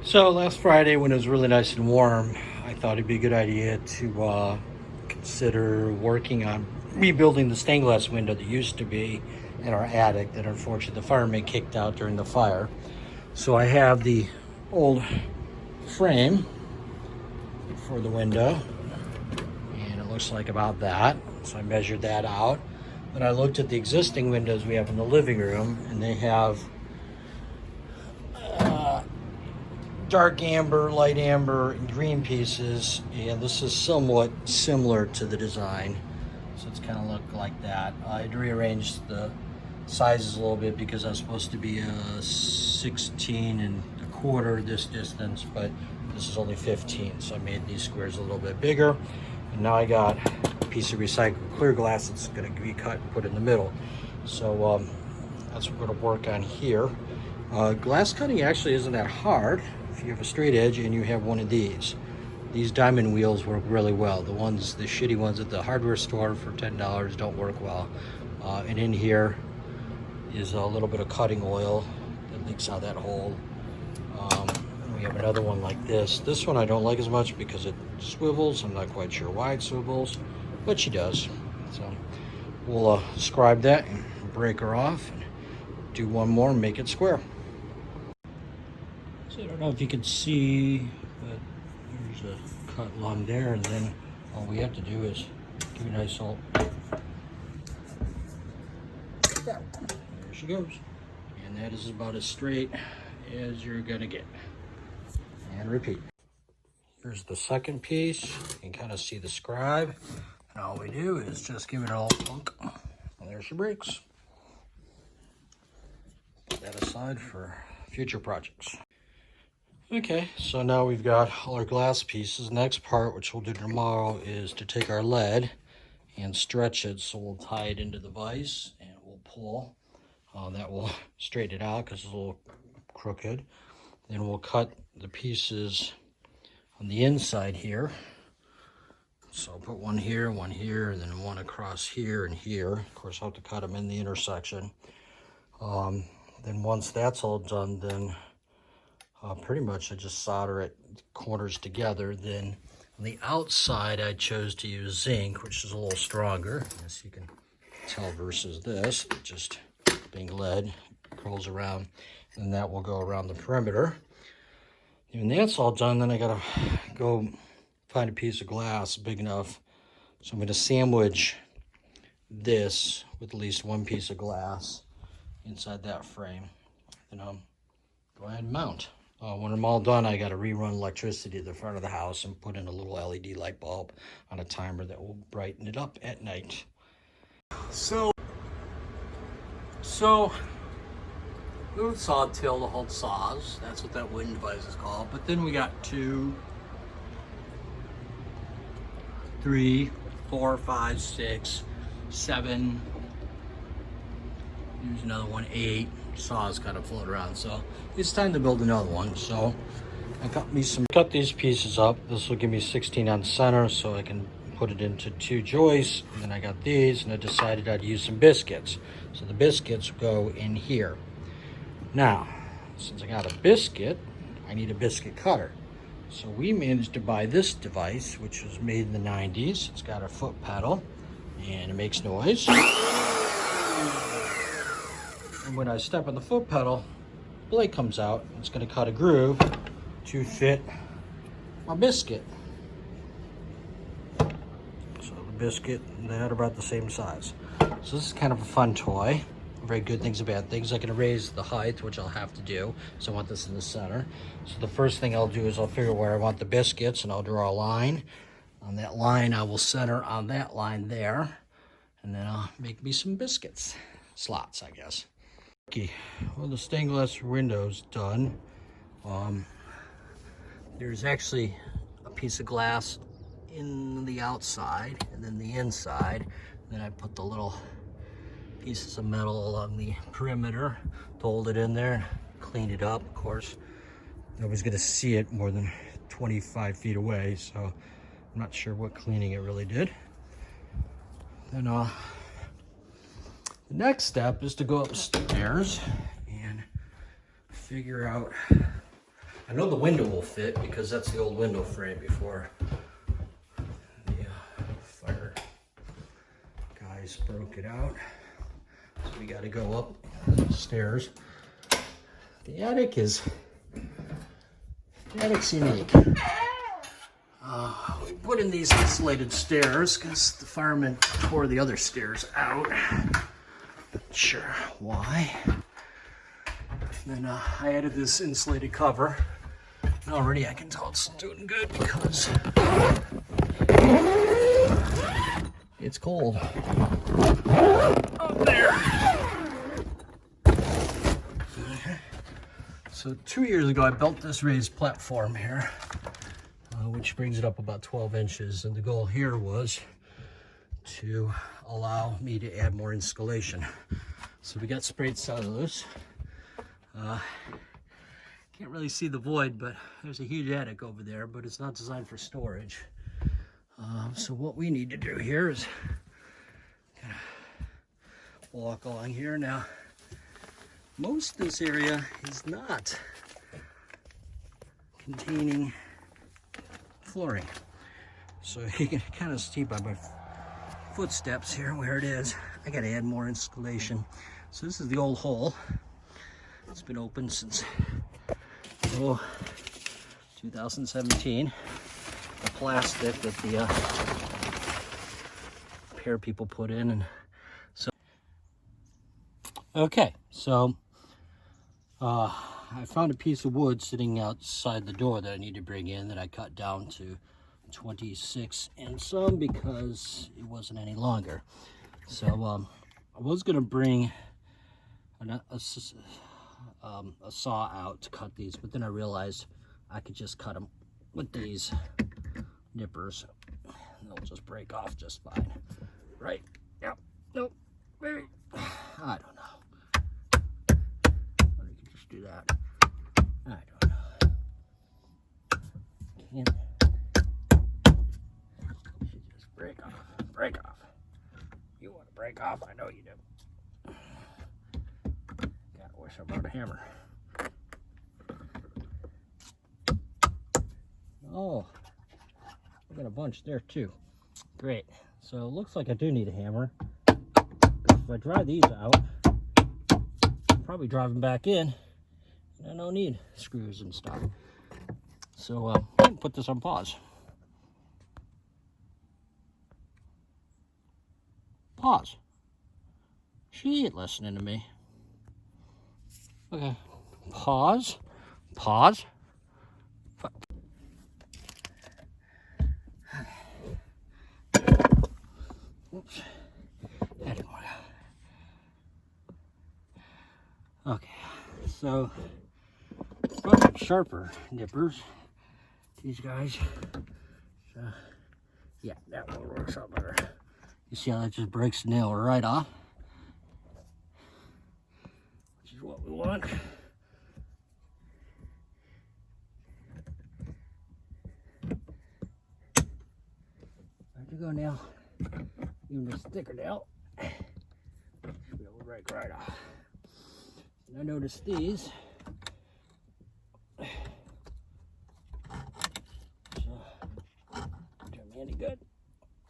So last Friday, when it was really nice and warm, I thought it'd be a good idea to consider working on rebuilding the stained glass window that used to be in our attic that unfortunately the fireman kicked out during the fire. So I have the old frame for the window, and it looks like about that. So I measured that out. Then I looked at the existing windows we have in the living room, and they have dark amber, light amber, and green pieces, and this is somewhat similar to the design. So it's kind of look like that. I'd rearranged the sizes a little bit because I was supposed to be a 16 and a quarter this distance, but this is only 15. So I made these squares a little bit bigger. And now I got a piece of recycled clear glass that's going to be cut and put in the middle. So that's what we're going to work on here. Glass cutting actually isn't that hard if you have a straight edge and you have one of these. These diamond wheels work really well. The shitty ones at the hardware store for $10 don't work well. And in here is a little bit of cutting oil that leaks out that hole. We have another one like this. This one I don't like as much because it swivels. I'm not quite sure why it swivels, but she does. So we'll scribe that and break her off and do one more and make it square. So I don't know if you can see, but there's a cut along there, and then all we have to do is give it a nice old. There she goes. And that is about as straight as you're gonna get. And repeat. Here's the second piece. You can kind of see the scribe. And all we do is just give it a little plunk. And there she breaks. Put that aside for future projects. Okay, so now we've got all our glass pieces. Next part, which we'll do tomorrow, is to take our lead and stretch it. So we'll tie it into the vise and we'll pull. That will straighten it out because it's a little crooked. Then we'll cut the pieces on the inside here. So I'll put one here, and then one across here and here. Of course, I'll have to cut them in the intersection. Then once that's all done, then pretty much I just solder it corners together. Then on the outside, I chose to use zinc, which is a little stronger, as you can tell, versus this, just being lead, curls around, and that will go around the perimeter. When that's all done, then I gotta go find a piece of glass big enough. So I'm gonna sandwich this with at least one piece of glass inside that frame. Then I'll go ahead and mount. When I'm all done, I gotta rerun electricity to the front of the house and put in a little LED light bulb on a timer that will brighten it up at night. So little sawtail to hold saws. That's what that wind device is called. But then we got 2, 3, 4, 5, 6, 7. Here's another one, 8 saws kind of float around. So it's time to build another one. So I cut these pieces up. This will give me 16 on center, so I can put it into 2 joists. And then I got these, and I decided I'd use some biscuits. So the biscuits go in here. Now, since I got a biscuit, I need a biscuit cutter. So we managed to buy this device, which was made in the 90s. It's got a foot pedal, and it makes noise. And when I step on the foot pedal, the blade comes out. It's going to cut a groove to fit my biscuit. So the biscuit and that are about the same size. So this is kind of a fun toy. Very good things and bad things. I can raise the height, which I'll have to do. So I want this in the center. So the first thing I'll do is I'll figure where I want the biscuits, and I'll draw a line. On that line, I will center on that line there. And then I'll make me some biscuits. Slots, I guess. Okay, well, the stained glass window's done. There's actually a piece of glass in the outside and then the inside. Then I put the little pieces of metal along the perimeter to hold it in there, clean it up. Of course, nobody's gonna see it more than 25 feet away, so I'm not sure what cleaning it really did. Then the next step is to go upstairs and figure out I know the window will fit because that's the old window frame before the fire guys broke it out. So we got to go up the stairs. The attic's unique. We put in these insulated stairs because the firemen tore the other stairs out. Not sure why. And then I added this insulated cover. And already I can tell it's doing good because it's cold up there. Okay. So 2 years ago I built this raised platform here, which brings it up about 12 inches. And the goal here was to allow me to add more insulation. So we got sprayed cellulose. Can't really see the void, but there's a huge attic over there, but it's not designed for storage. So what we need to do here is kind of walk along here. Now, most of this area is not containing flooring. So you can kind of see by my footsteps here where it is. I got to add more insulation. So this is the old hole. It's been open since 2017. The plastic that the repair people put in, and so okay. So I found a piece of wood sitting outside the door that I need to bring in that I cut down to 26 and some because it wasn't any longer. So I was gonna bring a saw out to cut these, but then I realized I could just cut them with these nippers and they'll just break off just fine, right? Yep. Nope. Maybe. I don't know. Or you can just do that. I don't know. Can't. You should just break off. Break off. You want to break off? I know you do. I wish I brought a hammer. Oh, I got a bunch there too. Great. So it looks like I do need a hammer. If I dry these out, I'll probably drive them back in. And I don't need screws and stuff. So I'm going to put this on pause. Pause. She ain't listening to me. Okay, pause, pause. Oops, that didn't work out. Okay, so got sharper nippers. These guys. So, yeah, that one works out better. You see how that just breaks the nail right off? What we want. Where'd you go now? Even a thicker nail. Should be able to break right off. And I noticed these. So, do me any good.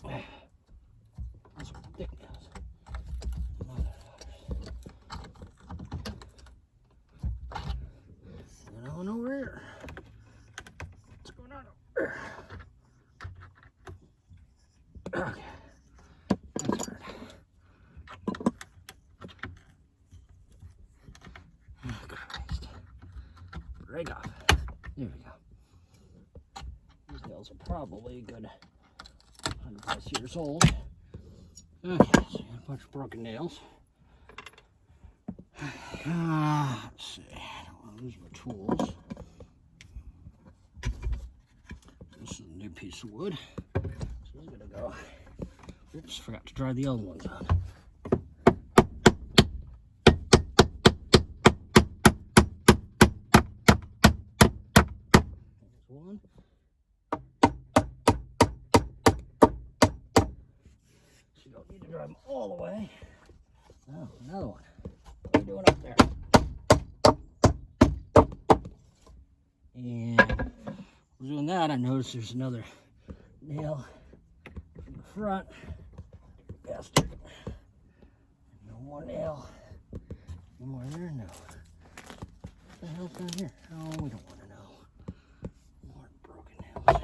Those are thick nails. On over here. What's going on over there? Okay. That's hard. Oh, Christ. Break off. There we go. These nails are probably a good 100 plus years old. Okay, so you got a bunch of broken nails. Let's see. These are my tools. This is a new piece of wood. So I'm gonna go. Oops, forgot to dry the old ones on. There's one. So you don't need to dry them all the way. Oh, another one. What are you doing up there? And doing that, I noticed there's another nail in the front. Bastard. No more nail. No more there, no. What the hell's down here? Oh, we don't want to know. More broken nails.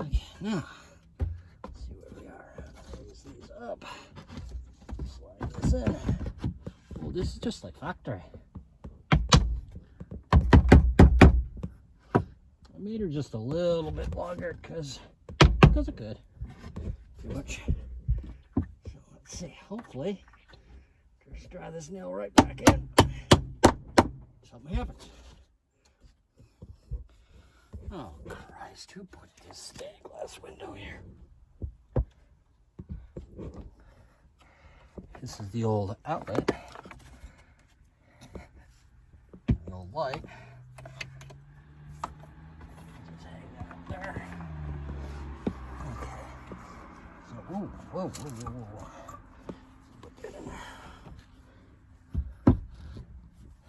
Okay, now, let's see where we are. Raise these up. Slide this in. Well, this is just like factory. I made her just a little bit longer because it could. Too much. So let's see. Hopefully, just drive this nail right back in. Something happens. Oh Christ! Who put this stained glass window here? This is the old outlet. The old light. Whoa, whoa, whoa, whoa, whoa. Put that in there.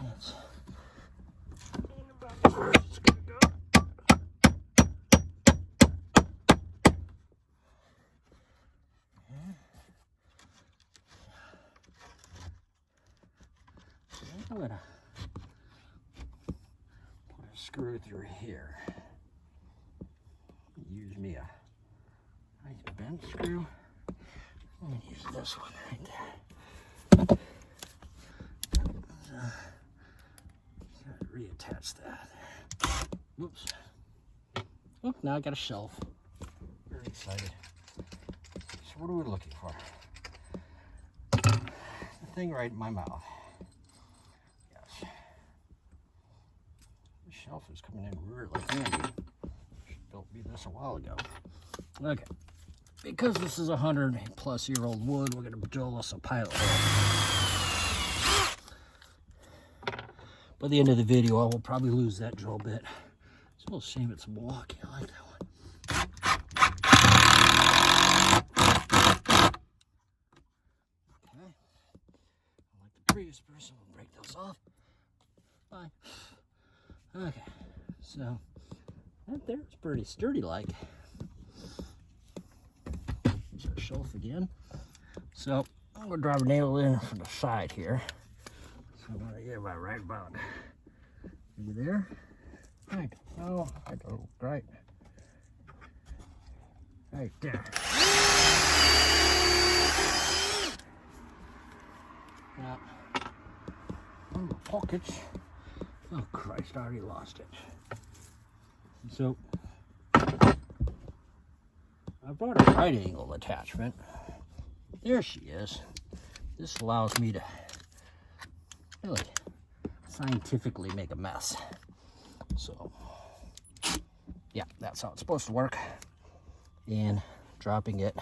That's about where it's gonna go. I'm gonna put a screw through here. Use me a nice bend screw. I'm gonna use this one right there. So reattach that. Whoops. Oh, now I got a shelf. Very excited. So what are we looking for? The thing right in my mouth. Yes. The shelf is coming in really handy. Should built me this a while ago. Okay. Because this is 100-plus-year-old wood, we're going to drill us a pilot hole. By the end of the video, I will probably lose that drill bit. It's a little shame it's Milwaukee. I like that one. Okay. Like the previous person, we'll break those off. Fine. Okay. So, that there is pretty sturdy-like. Shelf again. So I'm going to drive a nail in from the side here. So I'm going to get about right about maybe there. Right. Oh, I don't. Right. Right there. Now, one of the pockets. Oh Christ! I already lost it. So. I brought a right angle attachment. There she is. This allows me to really scientifically make a mess. So, yeah, that's how it's supposed to work. And dropping it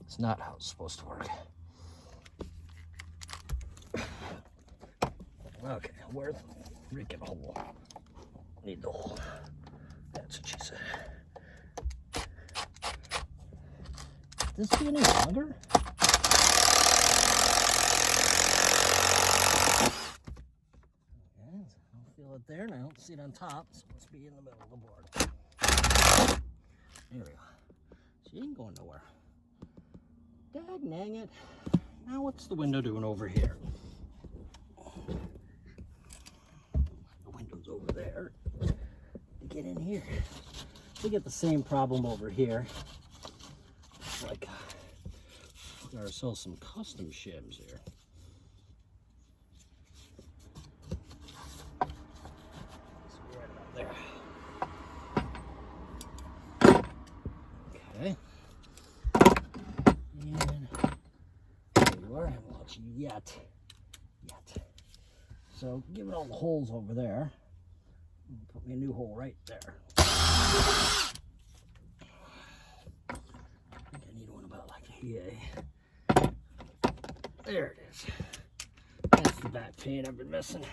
is not how it's supposed to work. Okay, where's the freaking hole? Need the hole. That's what she said. This be any longer? Okay, I don't feel it there, and I don't see it on top, so it must be in the middle of the board. There we go. She ain't going nowhere. Dag nang it. Now what's the window doing over here? The window's over there. To get in here. We get the same problem over here. Like, we got ourselves some custom shims here. So right about there. Okay. And there you are. I haven't let you yet. So give it all the holes over there. Put me a new hole right there. Yay. There it is. That's the back paint I've been missing.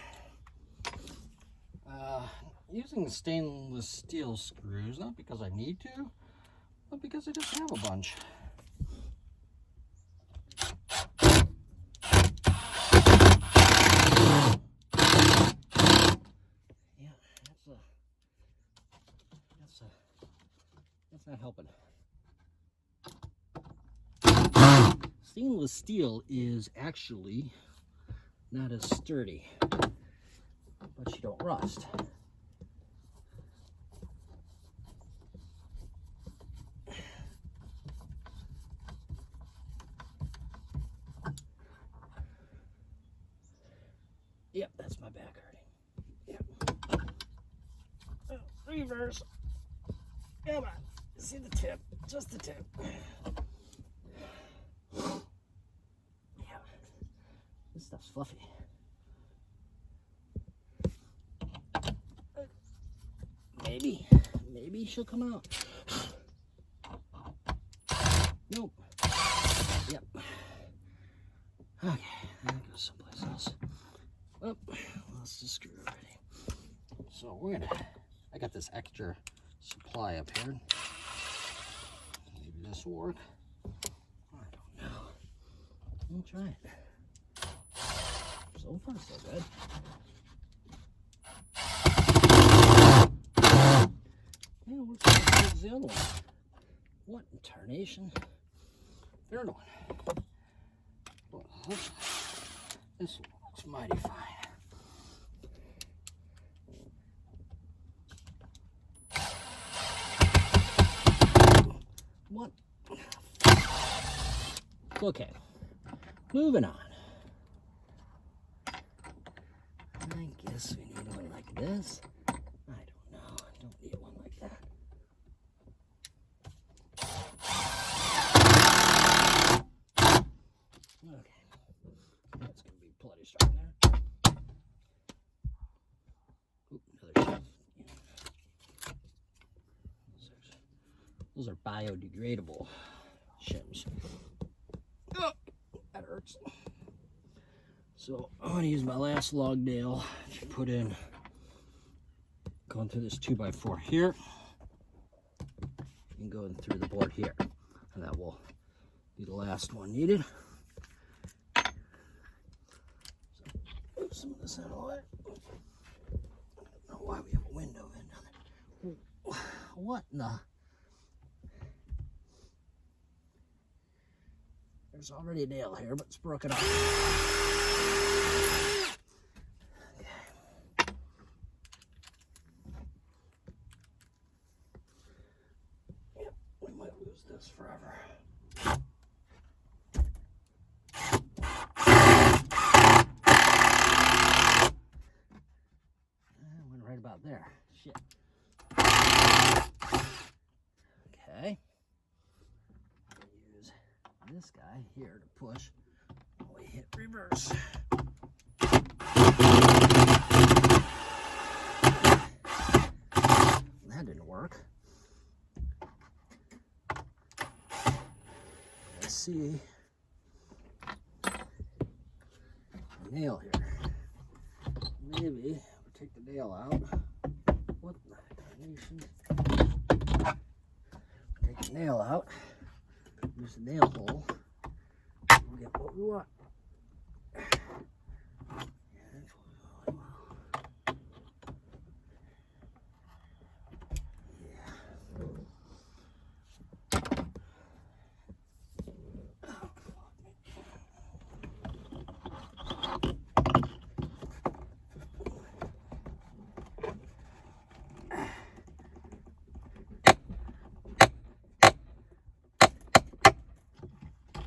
Using stainless steel screws, not because I need to, but because I just have a bunch. Yeah, that's a It's not helping. Stainless steel is actually not as sturdy, but you don't rust. Yep, that's my back hurting. Yep. Oh, reverse. Come on. See the tip. Just the tip. Yeah. This stuff's fluffy. Maybe she'll come out. Nope. Yep. Okay, that goes someplace else. Oh, let's just screw it already. So I got this extra supply up here. Maybe this will work. I don't know. We'll try it. So far, so good. Yeah, it works as good as the other one. What in tarnation? Third one. Well, this looks mighty fine. What? Okay, moving on. I guess we need one like this. I don't know. I don't need one like that. Okay. That's going to be bloody strong there. Oop, another shelf. Those are biodegradable shims. Oh, that hurts. So I'm going to use my last log nail to put in, going through this 2x4 here, and going through the board here. And that will be the last one needed. So, move some of this out of the way. I don't know why we have a window in down there. What in the... There's already a nail here, but it's broken off. Okay. Yep, we might lose this forever. Went right about there. Shit. Okay. Use this guy here to push while we hit reverse. That didn't work. Let's see a nail here. Maybe we'll take the nail out. What the nation? Take the nail out. Use the nail hole. We'll get what we want.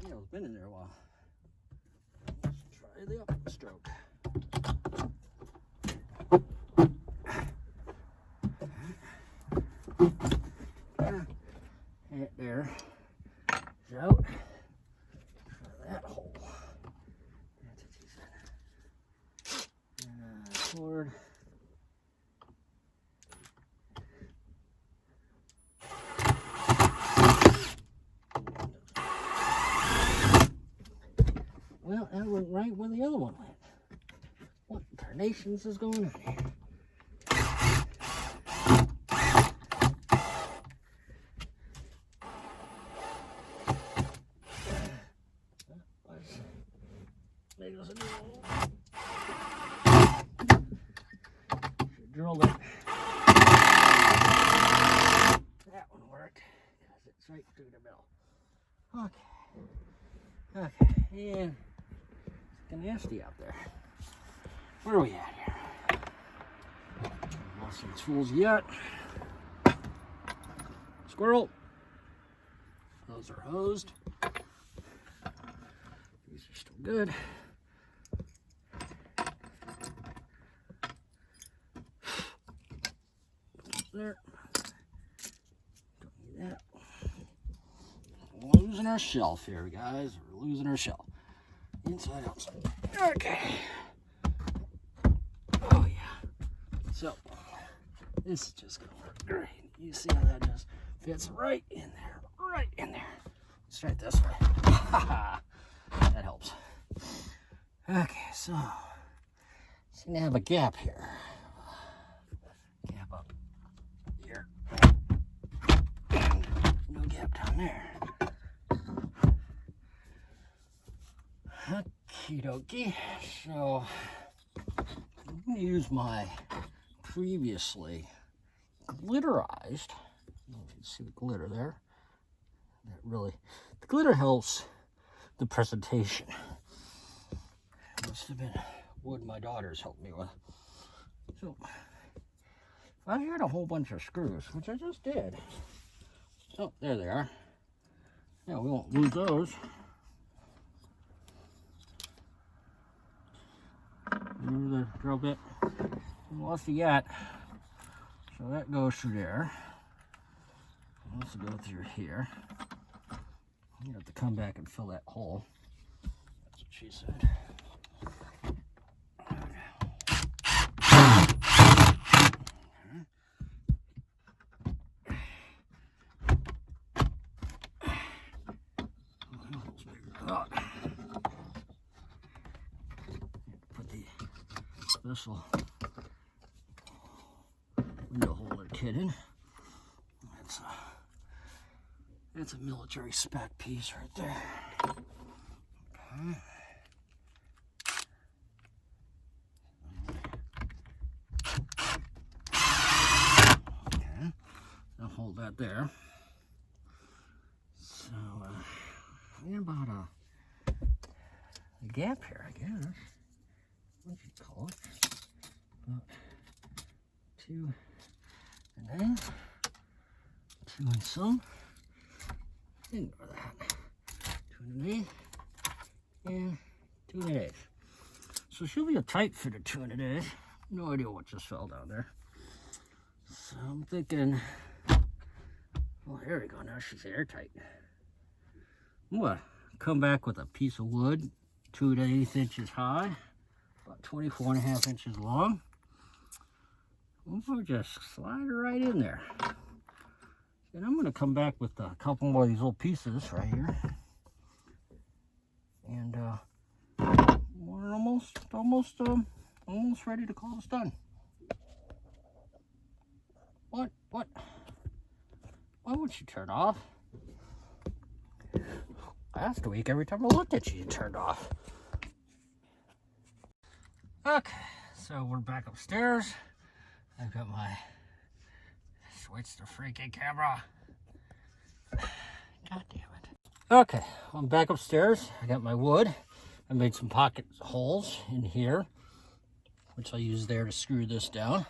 It's been in there a while. Let's try the upstroke. Hit there. Out. Try that hole. That's what he said. Forward. Well, that went right where the other one went. What carnations is going on here? There goes a new hole. Should drill it. That one worked. fits right through the middle. Okay. Okay. And it's getting nasty out there. Where are we at here? Lost some tools yet. Squirrel. Those are hosed. These are still good. There. Don't need that. We're losing our shelf here, guys. We're losing our shelf. Inside, outside. Okay. Oh, yeah. So, this is just going to work great. You see how that just fits right in there. Right in there. Let's try it this way. That helps. Okay, so seem to have a gap here. Gap up here. And no gap down there. Okie dokie. So I'm going to use my previously glitterized. You see the glitter there? That really, the glitter helps the presentation. It must have been wood my daughters helped me with. So, if I had a whole bunch of screws, which I just did. Oh, there they are. Yeah, we won't lose those. Remember the drill bit? We lost it yet. So that goes through there. Let's go through here. You have to come back and fill that hole. That's what she said. Put the special window holder kit in. That's a military spec piece right there. Okay. Okay. I'll hold that there. So, about a gap here, I guess. What do you call it? About 2 and then 2 and some. Ignore that. 2 1/8 and 2 1/8. So she'll be a tight fitted 2 1/8. No idea what just fell down there. So I'm thinking, well, here we go. Now she's airtight. I'm gonna come back with a piece of wood, 2 1/8 inches high, about 24.5 inches long. We'll just slide her right in there. And I'm going to come back with a couple more of these little pieces right here. And we're almost ready to call this done. What? Why would you turn off? Last week, every time I looked at you, you turned off. Okay, so we're back upstairs. I've got my switch the freaking camera. God damn it. Okay, I'm back upstairs. I got my wood. I made some pocket holes in here, which I'll use there to screw this down.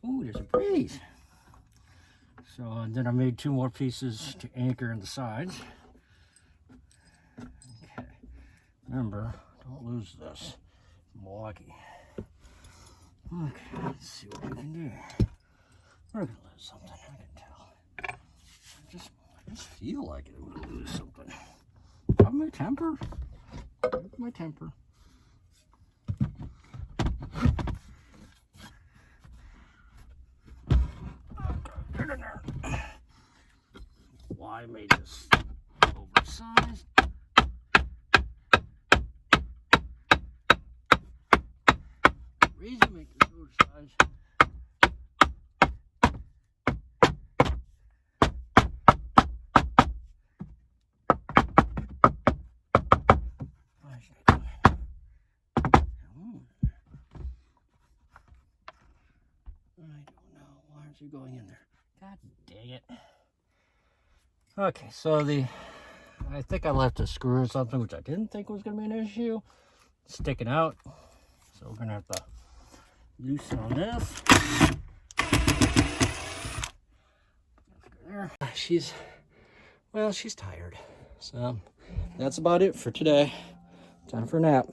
Ooh, there's a breeze. So, and then I made 2 more pieces to anchor in the sides. Okay, remember, don't lose this. Milwaukee. Okay, let's see what we can do. We're gonna lose something, I can tell. I just feel like it would lose something. Have my temper. Have my temper. Okay, get in there. Why I made this oversized? The reason I make this oversized. I don't know. Why aren't you going in there? God dang it. Okay, so I think I left a screw or something, which I didn't think was going to be an issue, sticking out. So we're going to have to loosen on this. She's tired. So that's about it for today. Time for a nap.